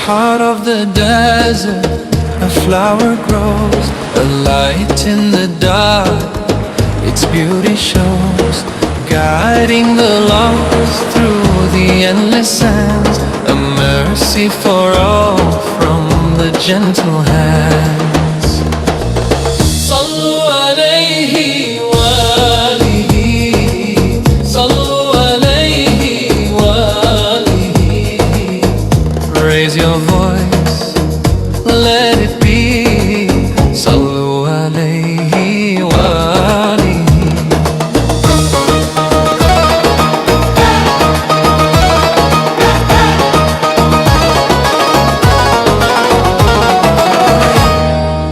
Heart of the desert, a flower grows, a light in the dark, its beauty shows, guiding the lost through the endless sands, a mercy for all from the gentle hands. Sallu Alayhi wa Aalihi, Sallu Alayhi wa Aalihi. Raise your voice, let it be. Sallu Alayhi wa Aalihi.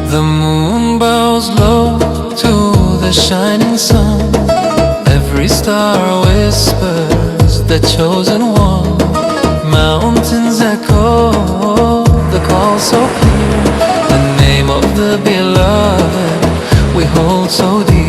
The moon bows low to the shining sun. Every star whispers the chosen one. Mountains echo the call so clear. The name of the beloved we hold so dear.